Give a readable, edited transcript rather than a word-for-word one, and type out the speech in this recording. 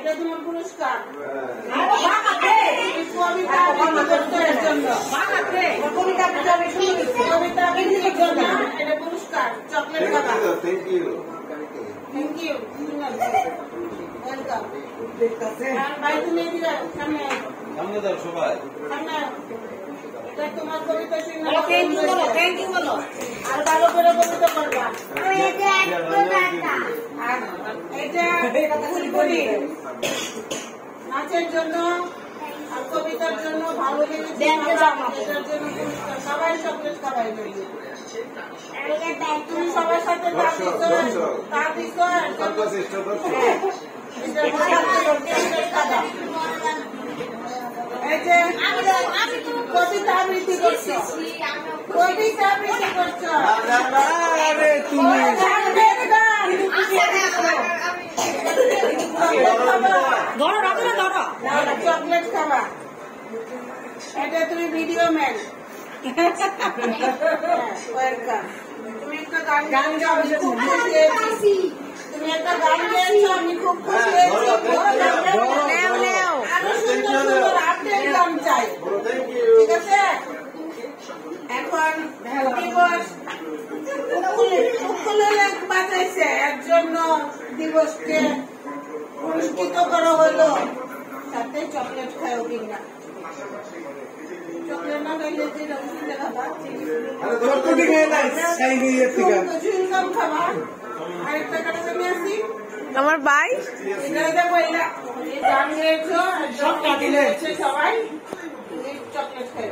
এটা তোমার পুরস্কার। কবিতা আবৃত্তির জন্য কবিতা আবৃত্তির জন্য এটা পুরস্কার, চকলেট খাবা। Thank you, welcome. আর ভাই তুমি এদিকে সামনে দাও, সবাই সামনে। এটা তোমার কবিতা শুনে থ্যাংক ইউ বলো, আর ভালো করে কবিতা পড়বা। এটা ফুলকড়ি নাচের জন্য আর কবিতার জন্য ভালো লেগেছে, এটার জন্য পুরস্কার। সবাই চকলেট খাবাই দেবে। তুমি সবার সাথে কবিতা আবৃত্তি করছো, কবিতা আবৃত্তি করছো। চকলেট খাবা, এটা তুমি ভিডিও ম্যান। ওয়েলকাম। তুমি একটা গান গাইছো, তুমি একটা গান গেয়েছো, আমি খুব খুশি হয়েছি। আরো সুন্দর সুন্দর আপডেট গান চাই, ঠিক আছে? এখন দিবস উকুলেলে বাজাইছে, এর জন্য দিবসকে পুরস্কৃত করা হলো। সাথে চকলেট খাও কিনা, চকলেট না খাইলে খাবা, চুইংগাম খাবা। আরেকটা কাটা আমি আসি আমার ভাই, গান গেয়েছো, সবাই চকলেট খাই।